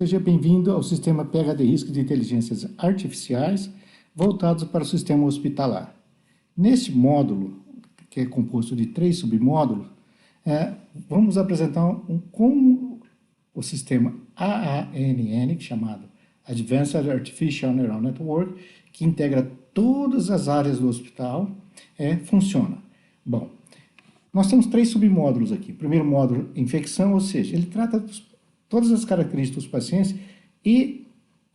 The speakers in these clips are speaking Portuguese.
Seja bem-vindo ao sistema PhD Risco de Inteligências Artificiais voltados para o sistema hospitalar. Neste módulo, que é composto de 3 submódulos, vamos apresentar como o sistema AANN, chamado Advanced Artificial Neural Network, que integra todas as áreas do hospital, funciona. Bom, nós temos 3 submódulos aqui. O primeiro módulo, infecção, ou seja, ele trata todas as características dos pacientes e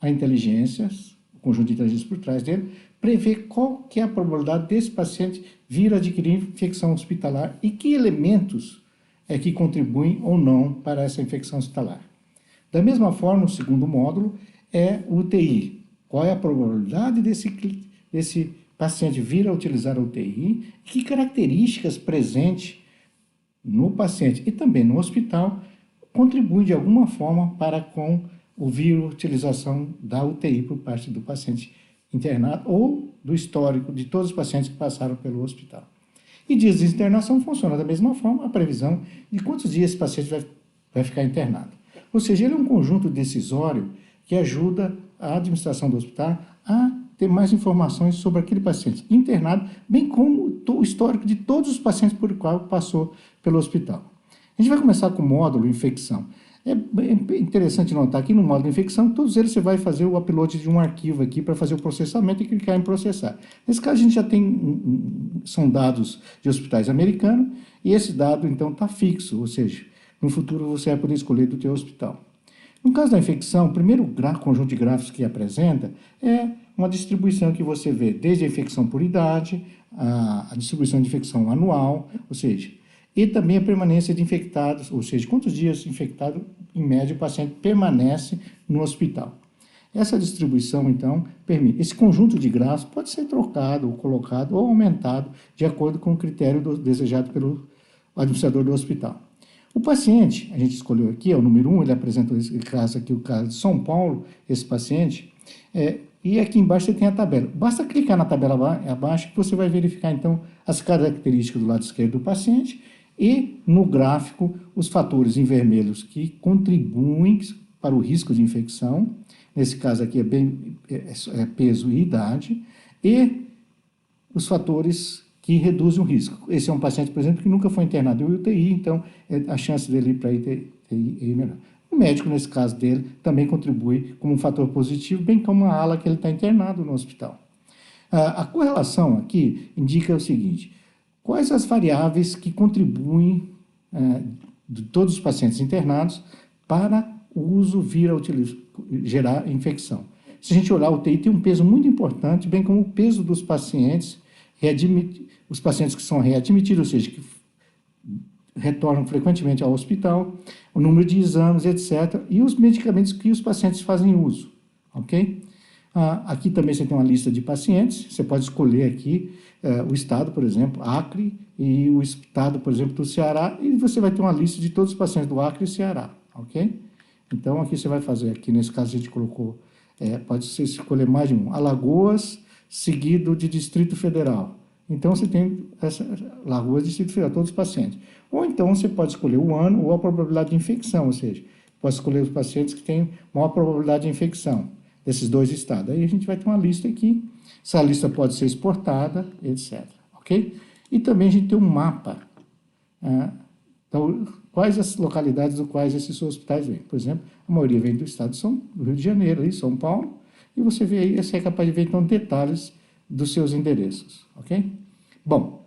a inteligência, o conjunto de inteligência por trás dele, prevê qual que é a probabilidade desse paciente vir a adquirir infecção hospitalar e que elementos que contribuem ou não para essa infecção hospitalar. Da mesma forma, o segundo módulo é o UTI. Qual é a probabilidade desse paciente vir a utilizar a UTI e que características presentes no paciente e também no hospital contribui de alguma forma para com o vírus utilização da UTI por parte do paciente internado ou do histórico de todos os pacientes que passaram pelo hospital. E dias de internação funciona da mesma forma a previsão de quantos dias esse paciente vai ficar internado. Ou seja, ele é um conjunto decisório que ajuda a administração do hospital a ter mais informações sobre aquele paciente internado, bem como o histórico de todos os pacientes por qual passou pelo hospital. A gente vai começar com o módulo infecção. É interessante notar que no módulo infecção, todos eles você vai fazer o upload de um arquivo aqui para fazer o processamento e clicar em processar. Nesse caso, a gente já tem, são dados de hospitais americanos, e esse dado, então, está fixo, ou seja, no futuro você vai poder escolher do teu hospital. No caso da infecção, o primeiro conjunto de gráficos que apresenta é uma distribuição que você vê desde a infecção por idade, a distribuição de infecção anual, ou seja, e também a permanência de infectados, ou seja, quantos dias infectado, em média, o paciente permanece no hospital. Essa distribuição, então, permite. Esse conjunto de gráficos pode ser trocado, ou colocado, ou aumentado, de acordo com o critério desejado pelo administrador do hospital. O paciente, a gente escolheu aqui, é o número 1, ele apresentou esse caso aqui, o caso de São Paulo, esse paciente, e aqui embaixo você tem a tabela. Basta clicar na tabela abaixo que você vai verificar, então, as características do lado esquerdo do paciente e, no gráfico, os fatores em vermelhos que contribuem para o risco de infecção. Nesse caso aqui é peso e idade. E os fatores que reduzem o risco. Esse é um paciente, por exemplo, que nunca foi internado em UTI, então a chance dele ir para UTI é menor. O médico, nesse caso dele, também contribui como um fator positivo, bem como a ala que ele está internado no hospital. A correlação aqui indica o seguinte: quais as variáveis que contribuem de todos os pacientes internados para o uso vir a gerar infecção? Se a gente olhar, o UTI tem um peso muito importante, bem como o peso dos pacientes, os pacientes que são readmitidos, ou seja, que retornam frequentemente ao hospital, o número de exames, etc., e os medicamentos que os pacientes fazem uso, ok? Aqui também você tem uma lista de pacientes, você pode escolher aqui o estado, por exemplo, Acre, e o estado, por exemplo, do Ceará, e você vai ter uma lista de todos os pacientes do Acre e Ceará, ok? Então, aqui você vai fazer, aqui nesse caso a gente colocou, pode ser escolher mais de um, Alagoas, seguido de Distrito Federal. Então, você tem Alagoas, Distrito Federal, todos os pacientes. Ou então, você pode escolher o ano ou a probabilidade de infecção, ou seja, pode escolher os pacientes que têm maior probabilidade de infecção desses 2 estados. Aí a gente vai ter uma lista aqui, essa lista pode ser exportada, etc. Ok? E também a gente tem um mapa. Então, quais as localidades do quais esses hospitais vêm? Por exemplo, a maioria vem do estado do Rio de Janeiro, aí, São Paulo, e você vê aí, você é capaz de ver então detalhes dos seus endereços, ok? Bom,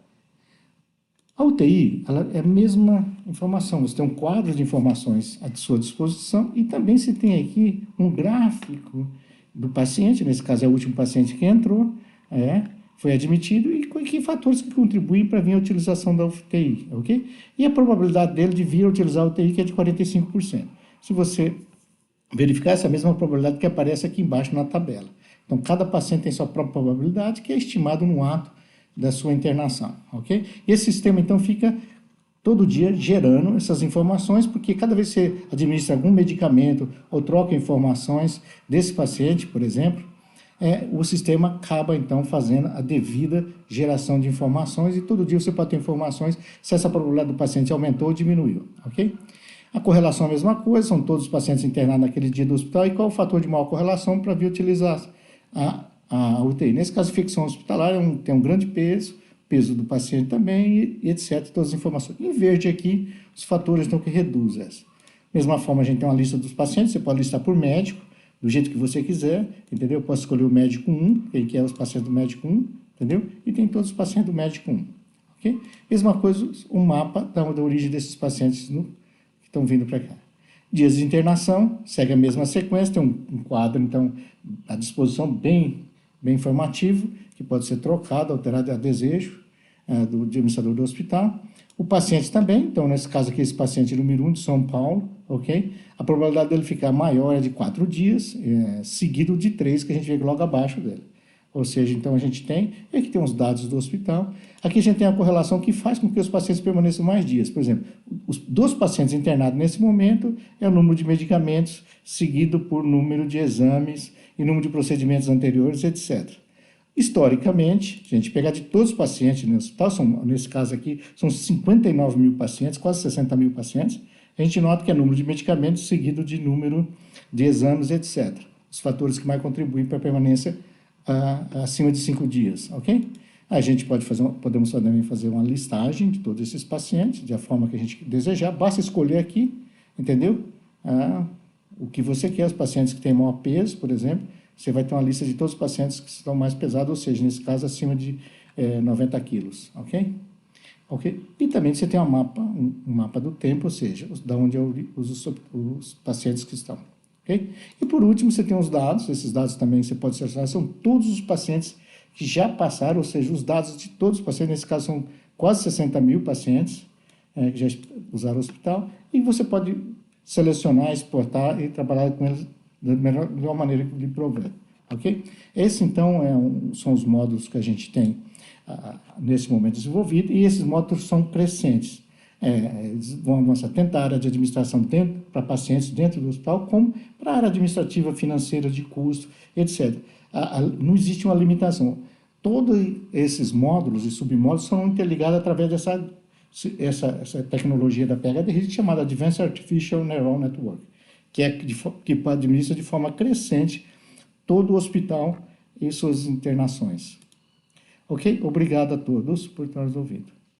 a UTI, ela é a mesma informação, você tem um quadro de informações à sua disposição e também você tem aqui um gráfico do paciente, nesse caso é o último paciente que entrou, foi admitido, e que fatores que contribuem para vir a utilização da UTI, ok? E a probabilidade dele de vir a utilizar a UTI, que é de 45%. Se você verificar essa mesma probabilidade que aparece aqui embaixo na tabela. Então, cada paciente tem sua própria probabilidade, que é estimado no ato da sua internação, ok? E esse sistema, então, fica todo dia gerando essas informações, porque cada vez que você administra algum medicamento ou troca informações desse paciente, por exemplo, o sistema acaba, então, fazendo a devida geração de informações e todo dia você pode ter informações se essa probabilidade do paciente aumentou ou diminuiu, ok? A correlação é a mesma coisa, são todos os pacientes internados naquele dia do hospital e qual o fator de maior correlação para vir utilizar a UTI. Nesse caso, infecção hospitalar tem um grande peso do paciente também, e etc. Todas as informações. Em verde aqui, os fatores então, que reduzem essa. Mesma forma, a gente tem uma lista dos pacientes, você pode listar por médico, do jeito que você quiser, entendeu? Eu posso escolher o médico 1, que é os pacientes do médico 1, entendeu? E tem todos os pacientes do médico 1, ok? Mesma coisa, um mapa da origem desses pacientes que estão vindo para cá. Dias de internação, segue a mesma sequência, tem um quadro, então, à disposição bem informativo, que pode ser trocado, alterado a desejo do administrador do hospital. O paciente também, então, nesse caso aqui, esse paciente número 1 de São Paulo, ok? A probabilidade dele ficar maior é de 4 dias, seguido de 3, que a gente vê logo abaixo dele. Ou seja, então a gente tem, e aqui tem os dados do hospital. Aqui a gente tem a correlação que faz com que os pacientes permaneçam mais dias. Por exemplo, dos pacientes internados nesse momento é o número de medicamentos, seguido por número de exames e número de procedimentos anteriores, etc. Historicamente, se a gente pegar de todos os pacientes no hospital, nesse caso aqui, são 59 mil pacientes, quase 60 mil pacientes, a gente nota que é número de medicamentos seguido de número de exames, etc. Os fatores que mais contribuem para a permanência acima de 5 dias, ok? A gente podemos também fazer uma listagem de todos esses pacientes, da forma que a gente desejar, basta escolher aqui, entendeu? O que você quer, os pacientes que têm maior peso, por exemplo, você vai ter uma lista de todos os pacientes que estão mais pesados, ou seja, nesse caso, acima de 90 quilos, ok? Ok? E também você tem um mapa do tempo, ou seja, da onde os pacientes que estão. Okay? E por último, você tem os dados, esses dados também você pode selecionar, são todos os pacientes que já passaram, ou seja, os dados de todos os pacientes, nesse caso são quase 60 mil pacientes que já usaram o hospital, e você pode selecionar, exportar e trabalhar com eles da melhor maneira que lhe prover. Ok? Esse, então, são os módulos que a gente tem nesse momento desenvolvido, e esses módulos são crescentes. Eles vão avançar tanto a área de administração para pacientes dentro do hospital, como para a área administrativa, financeira, de custo, etc. Não existe uma limitação. Todos esses módulos e submódulos são interligados através dessa tecnologia da PHDRISC chamada Advanced Artificial Neural Network, que administra de forma crescente todo o hospital e suas internações. Ok? Obrigado a todos por ter nos ouvido.